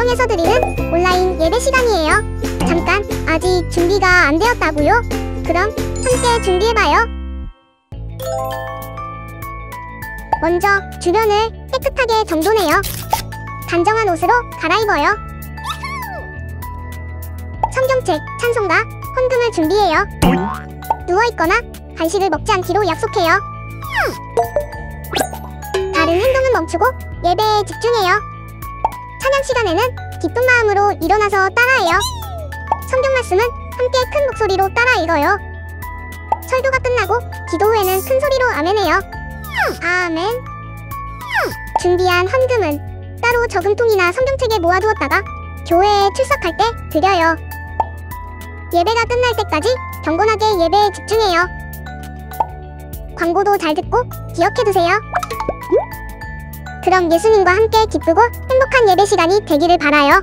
가정에서 드리는 온라인 예배 시간이에요. 잠깐, 아직 준비가 안 되었다고요? 그럼 함께 준비해봐요. 먼저 주변을 깨끗하게 정돈해요. 단정한 옷으로 갈아입어요. 성경책, 찬송가, 헌금을 준비해요. 누워있거나 간식을 먹지 않기로 약속해요. 다른 행동은 멈추고 예배에 집중해요. 찬양 시간에는 기쁜 마음으로 일어나서 따라해요. 성경 말씀은 함께 큰 목소리로 따라 읽어요. 설교가 끝나고 기도 후에는 큰 소리로 아멘해요. 아멘. 준비한 헌금은 따로 저금통이나 성경책에 모아두었다가 교회에 출석할 때 드려요. 예배가 끝날 때까지 경건하게 예배에 집중해요. 광고도 잘 듣고 기억해두세요. 그럼 예수님과 함께 기쁘고 행복한 예배 시간이 되기를 바라요.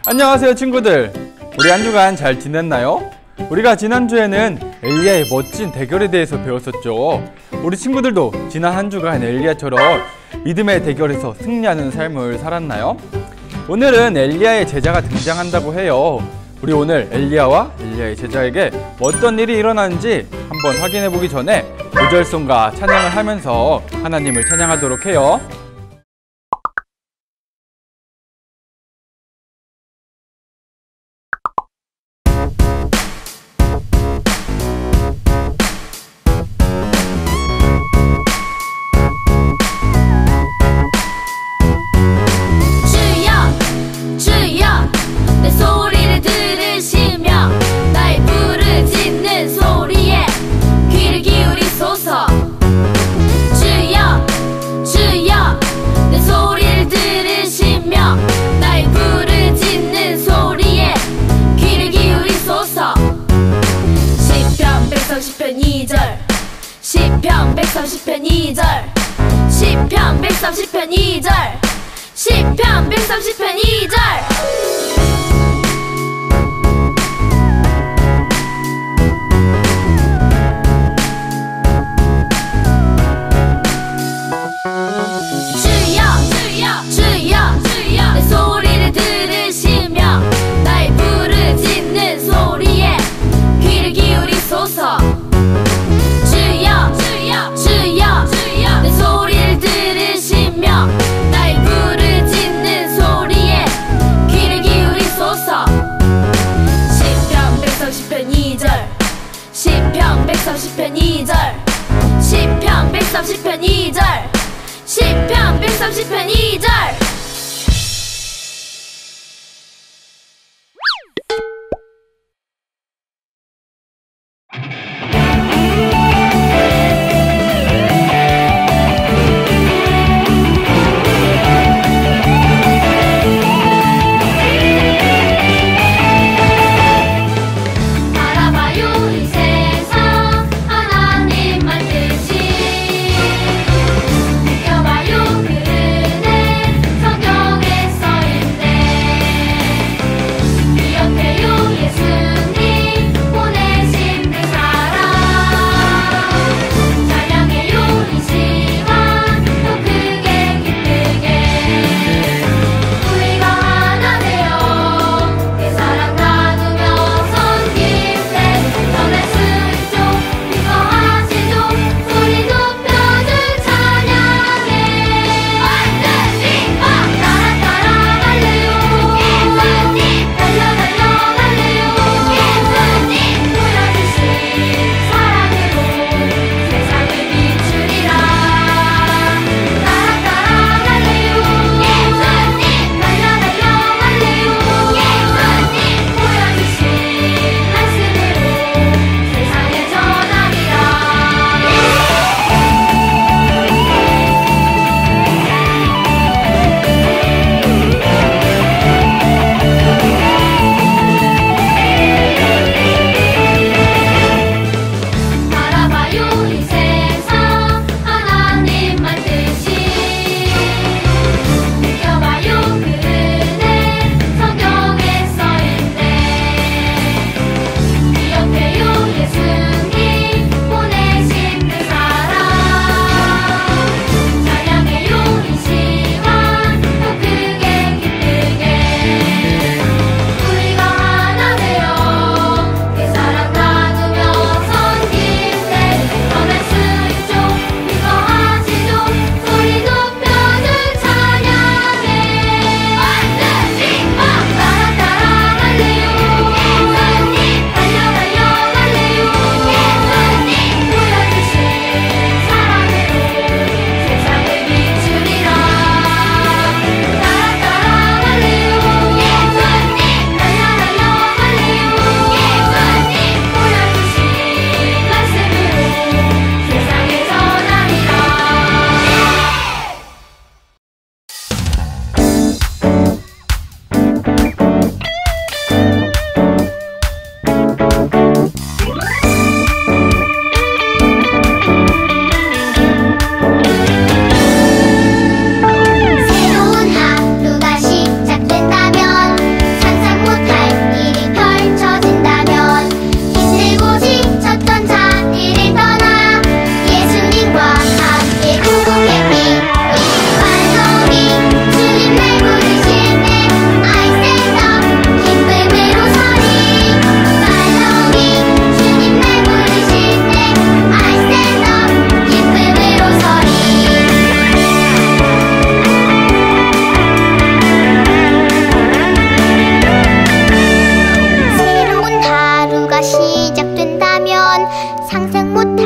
안녕하세요 친구들, 우리 한 주간 잘 지냈나요? 우리가 지난주에는 엘리야의 멋진 대결에 대해서 배웠었죠. 우리 친구들도 지난 한 주간 엘리야처럼 믿음의 대결에서 승리하는 삶을 살았나요? 오늘은 엘리야의 제자가 등장한다고 해요. 우리 오늘 엘리야와 엘리야의 제자에게 어떤 일이 일어나는지 한번 확인해 보기 전에 구절송과 찬양을 하면서 하나님을 찬양하도록 해요. 시편 130편 2절 시편 130편 2절 시편 130편 2절 주여 내 소리를 들으시며 나의 부르짖는 소리에 귀를 기울이소서. 주여 내 소리를 들으시며 나의 부르짖는 소리에 귀를 기울이소서. 시편 130편 2절 시편 130편 2절 시편 130편 2절 시편 130편 2절 주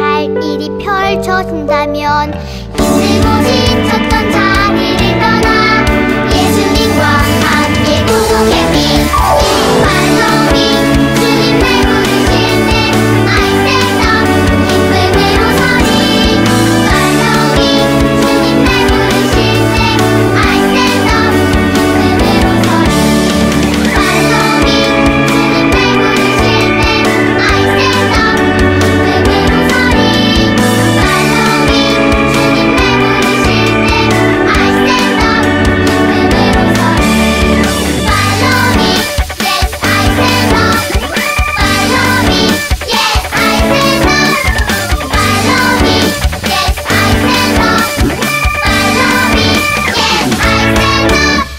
할 일이 펼쳐진다면 힘들고 지쳤던 자리를 떠나 예수님과 함께 구속의 빛 Follow me 주님을 부르실 때 I stand up 기쁨으로 서리 Follow me 주님을 부르실 때 I stand up 기쁨으로 서리 Follow me 주님을 부르실 때 I stand up 기쁨으로 서리 Follow me 주님을 부르실 때 I stand up 기쁨으로 서리 Follow me yes I stand up Follow me yes I stand up Follow me yes I stand up Follow me yes I stand up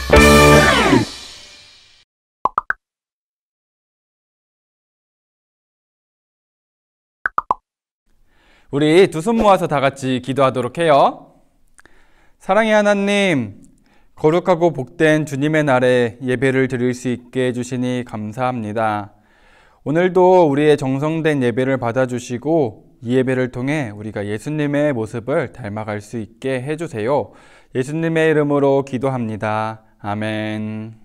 우리 두 손 모아서 다 같이 기도하도록 해요. 사랑의 하나님, 거룩하고 복된 주님의 날에 예배를 드릴 수 있게 해주시니 감사합니다. 오늘도 우리의 정성된 예배를 받아주시고 이 예배를 통해 우리가 예수님의 모습을 닮아갈 수 있게 해주세요. 예수님의 이름으로 기도합니다. 아멘.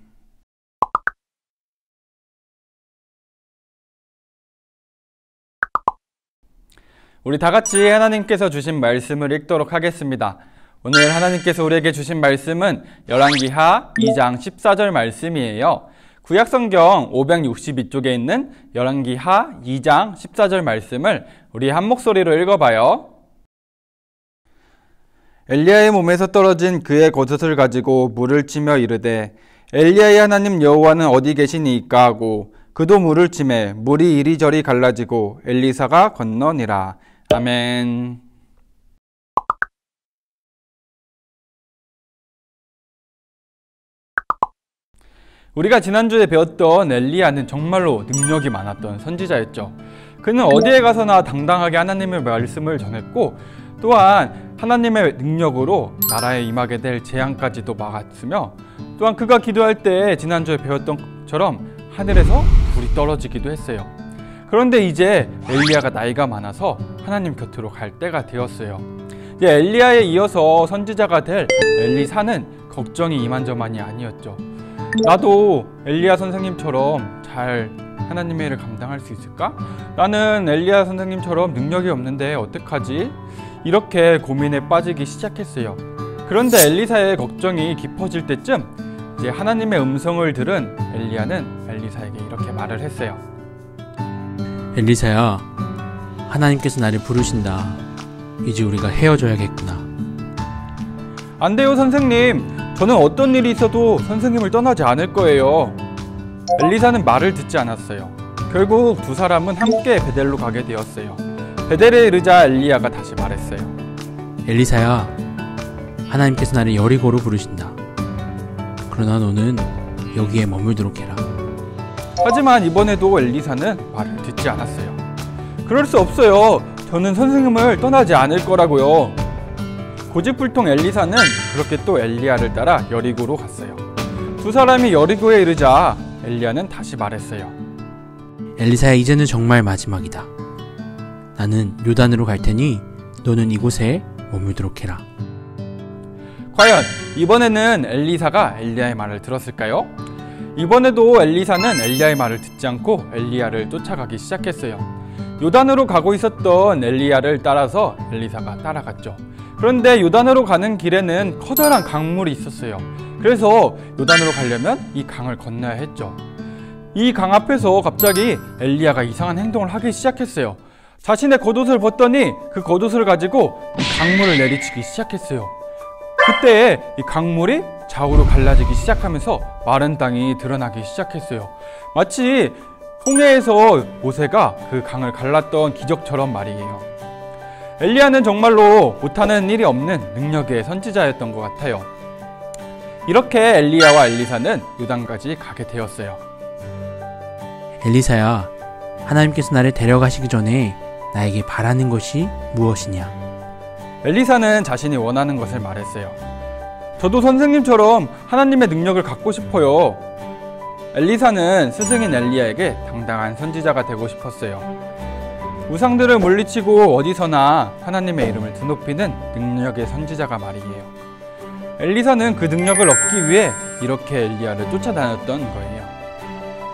우리 다 같이 하나님께서 주신 말씀을 읽도록 하겠습니다. 오늘 하나님께서 우리에게 주신 말씀은 열왕기하 2장 14절 말씀이에요. 구약성경 562쪽에 있는 열왕기하 2장 14절 말씀을 우리 한 목소리로 읽어봐요. 엘리야의 몸에서 떨어진 그의 겉옷을 가지고 물을 치며 이르되 엘리야의 하나님 여호와는 어디 계시니이까 하고 그도 물을 치매 물이 이리저리 갈라지고 엘리사가 건너니라. 아멘. 우리가 지난주에 배웠던 엘리야는 정말로 능력이 많았던 선지자였죠. 그는 어디에 가서나 당당하게 하나님의 말씀을 전했고 또한 하나님의 능력으로 나라에 임하게 될 재앙까지도 막았으며 또한 그가 기도할 때 지난주에 배웠던 것처럼 하늘에서 불이 떨어지기도 했어요. 그런데 이제 엘리야가 나이가 많아서 하나님 곁으로 갈 때가 되었어요. 이제 엘리야에 이어서 선지자가 될 엘리사는 걱정이 이만저만이 아니었죠. 나도 엘리야 선생님처럼 잘 하나님의 일을 감당할 수 있을까? 나는 엘리야 선생님처럼 능력이 없는데 어떡하지? 이렇게 고민에 빠지기 시작했어요. 그런데 엘리사의 걱정이 깊어질 때쯤 이제 하나님의 음성을 들은 엘리야는 엘리사에게 이렇게 말을 했어요. 엘리사야, 하나님께서 나를 부르신다. 이제 우리가 헤어져야겠구나. 안 돼요, 선생님. 저는 어떤 일이 있어도 선생님을 떠나지 않을 거예요. 엘리사는 말을 듣지 않았어요. 결국 두 사람은 함께 베델로 가게 되었어요. 베델에 이르자 엘리야가 다시 말했어요. 엘리사야, 하나님께서 나를 여리고로 부르신다. 그러나 너는 여기에 머물도록 해라. 하지만 이번에도 엘리사는 말을 듣지 않았어요. 그럴 수 없어요. 저는 선생님을 떠나지 않을 거라고요. 고집불통 엘리사는 그렇게 또 엘리야를 따라 여리고로 갔어요. 두 사람이 여리고에 이르자 엘리야는 다시 말했어요. 엘리사야, 이제는 정말 마지막이다. 나는 요단으로 갈 테니 너는 이곳에 머물도록 해라. 과연 이번에는 엘리사가 엘리야의 말을 들었을까요? 이번에도 엘리사는 엘리야의 말을 듣지 않고 엘리야를 쫓아가기 시작했어요. 요단으로 가고 있었던 엘리야를 따라서 엘리사가 따라갔죠. 그런데 요단으로 가는 길에는 커다란 강물이 있었어요. 그래서 요단으로 가려면 이 강을 건너야 했죠. 이 강 앞에서 갑자기 엘리야가 이상한 행동을 하기 시작했어요. 자신의 겉옷을 벗더니 그 겉옷을 가지고 이 강물을 내리치기 시작했어요. 그때 이 강물이 좌우로 갈라지기 시작하면서 마른 땅이 드러나기 시작했어요. 마치 홍해에서 모세가 그 강을 갈랐던 기적처럼 말이에요. 엘리야는 정말로 못하는 일이 없는 능력의 선지자였던 것 같아요. 이렇게 엘리야와 엘리사는 요단까지 가게 되었어요. 엘리사야, 하나님께서 나를 데려가시기 전에 나에게 바라는 것이 무엇이냐? 엘리사는 자신이 원하는 것을 말했어요. 저도 선생님처럼 하나님의 능력을 갖고 싶어요. 엘리사는 스승인 엘리야에게 당당한 선지자가 되고 싶었어요. 우상들을 물리치고 어디서나 하나님의 이름을 드높이는 능력의 선지자가 말이에요. 엘리사는 그 능력을 얻기 위해 이렇게 엘리야를 쫓아다녔던 거예요.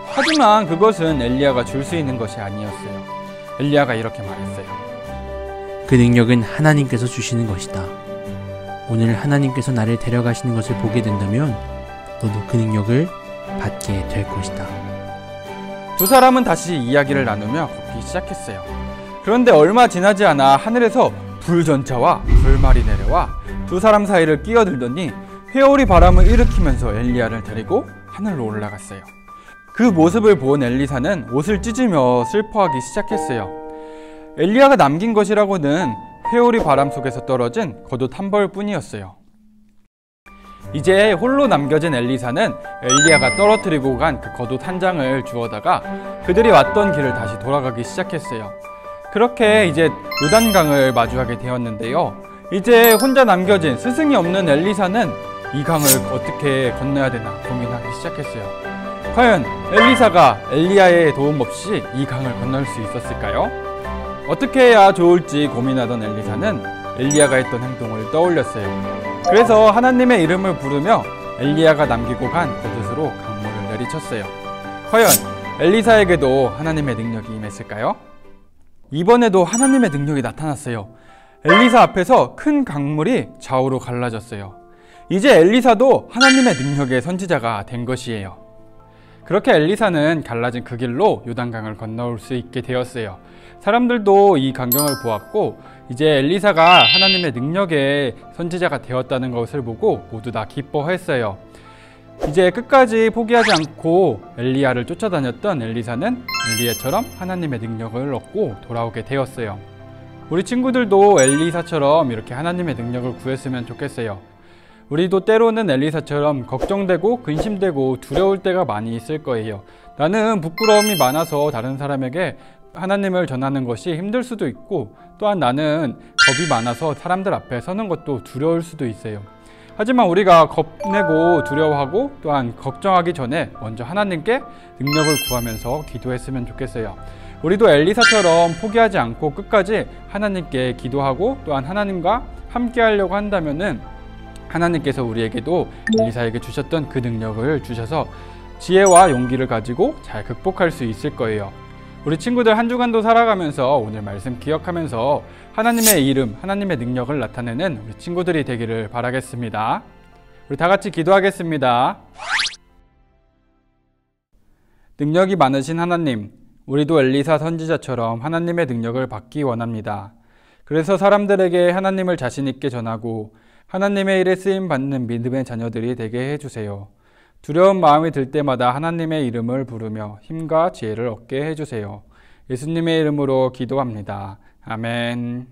하지만 그것은 엘리야가 줄 수 있는 것이 아니었어요. 엘리야가 이렇게 말했어요. 그 능력은 하나님께서 주시는 것이다. 오늘 하나님께서 나를 데려가시는 것을 보게 된다면 너도 그 능력을 받게 될 것이다. 두 사람은 다시 이야기를 나누며 걷기 시작했어요. 그런데 얼마 지나지 않아 하늘에서 불전차와 불말이 내려와 두 사람 사이를 끼어들더니 회오리 바람을 일으키면서 엘리야를 데리고 하늘로 올라갔어요. 그 모습을 본 엘리사는 옷을 찢으며 슬퍼하기 시작했어요. 엘리야가 남긴 것이라고는 회오리 바람 속에서 떨어진 겉옷 한 벌 뿐이었어요. 이제 홀로 남겨진 엘리사는 엘리야가 떨어뜨리고 간 그 겉옷 한 장을 주워다가 그들이 왔던 길을 다시 돌아가기 시작했어요. 그렇게 이제 요단강을 마주하게 되었는데요. 이제 혼자 남겨진 스승이 없는 엘리사는 이 강을 어떻게 건너야 되나 고민하기 시작했어요. 과연 엘리사가 엘리야의 도움 없이 이 강을 건널 수 있었을까요? 어떻게 해야 좋을지 고민하던 엘리사는 엘리야가 했던 행동을 떠올렸어요. 그래서 하나님의 이름을 부르며 엘리야가 남기고 간 겉옷으로 강물을 내리쳤어요. 과연 엘리사에게도 하나님의 능력이 임했을까요? 이번에도 하나님의 능력이 나타났어요. 엘리사 앞에서 큰 강물이 좌우로 갈라졌어요. 이제 엘리사도 하나님의 능력의 선지자가 된 것이에요. 그렇게 엘리사는 갈라진 그 길로 요단강을 건너올 수 있게 되었어요. 사람들도 이 광경을 보았고 이제 엘리사가 하나님의 능력의 선지자가 되었다는 것을 보고 모두 다 기뻐했어요. 이제 끝까지 포기하지 않고 엘리야를 쫓아다녔던 엘리사는 엘리야처럼 하나님의 능력을 얻고 돌아오게 되었어요. 우리 친구들도 엘리사처럼 이렇게 하나님의 능력을 구했으면 좋겠어요. 우리도 때로는 엘리사처럼 걱정되고 근심되고 두려울 때가 많이 있을 거예요. 나는 부끄러움이 많아서 다른 사람에게 하나님을 전하는 것이 힘들 수도 있고, 또한 나는 겁이 많아서 사람들 앞에 서는 것도 두려울 수도 있어요. 하지만 우리가 겁내고 두려워하고 또한 걱정하기 전에 먼저 하나님께 능력을 구하면서 기도했으면 좋겠어요. 우리도 엘리사처럼 포기하지 않고 끝까지 하나님께 기도하고 또한 하나님과 함께 하려고 한다면은 하나님께서 우리에게도 엘리사에게 주셨던 그 능력을 주셔서 지혜와 용기를 가지고 잘 극복할 수 있을 거예요. 우리 친구들 한 주간도 살아가면서 오늘 말씀 기억하면서 하나님의 이름, 하나님의 능력을 나타내는 우리 친구들이 되기를 바라겠습니다. 우리 다 같이 기도하겠습니다. 능력이 많으신 하나님, 우리도 엘리사 선지자처럼 하나님의 능력을 받기 원합니다. 그래서 사람들에게 하나님을 자신 있게 전하고 하나님의 일에 쓰임 받는 믿음의 자녀들이 되게 해주세요. 두려운 마음이 들 때마다 하나님의 이름을 부르며 힘과 지혜를 얻게 해주세요. 예수님의 이름으로 기도합니다. 아멘.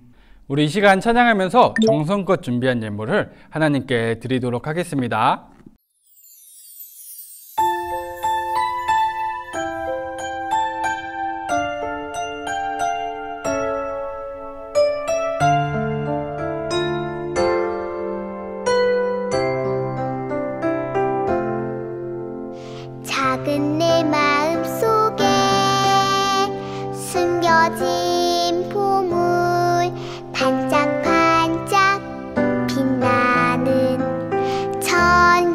우리 이 시간 찬양하면서 정성껏 준비한 예물을 하나님께 드리도록 하겠습니다. 작은 내 마음 속에 숨겨진 보물, 반짝반짝 빛나는 천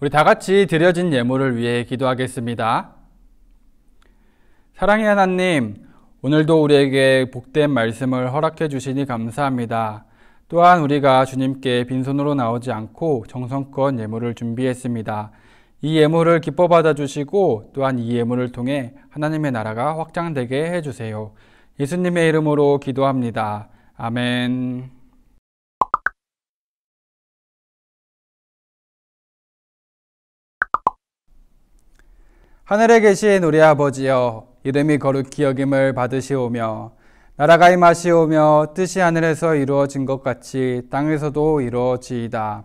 우리 다 같이 드려진 예물을 위해 기도하겠습니다. 사랑의 하나님, 오늘도 우리에게 복된 말씀을 허락해 주시니 감사합니다. 또한 우리가 주님께 빈손으로 나오지 않고 정성껏 예물을 준비했습니다. 이 예물을 기뻐 받아주시고 또한 이 예물을 통해 하나님의 나라가 확장되게 해주세요. 예수님의 이름으로 기도합니다. 아멘. 하늘에 계신 우리 아버지여, 이름이 거룩히 여김을 받으시오며 나라가 임하시오며 뜻이 하늘에서 이루어진 것 같이 땅에서도 이루어지이다.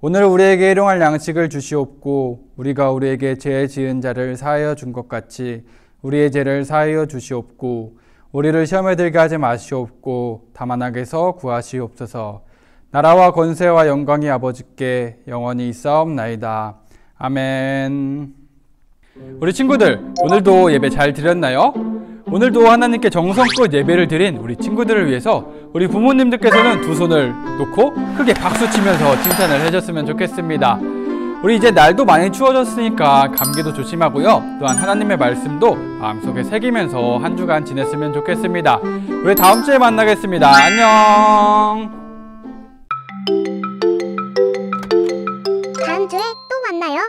오늘 우리에게 일용할 양식을 주시옵고 우리가 우리에게 죄 지은 자를 사하여 준 것 같이 우리의 죄를 사하여 주시옵고 우리를 시험에 들게 하지 마시옵고 다만 악에서 구하시옵소서. 나라와 권세와 영광이 아버지께 영원히 있사옵나이다. 아멘. 우리 친구들, 오늘도 예배 잘 드렸나요? 오늘도 하나님께 정성껏 예배를 드린 우리 친구들을 위해서 우리 부모님들께서는 두 손을 놓고 크게 박수 치면서 칭찬을 해줬으면 좋겠습니다. 우리 이제 날도 많이 추워졌으니까 감기도 조심하고요. 또한 하나님의 말씀도 마음속에 새기면서 한 주간 지냈으면 좋겠습니다. 우리 다음 주에 만나겠습니다. 안녕. 다음 주에 또 만나요.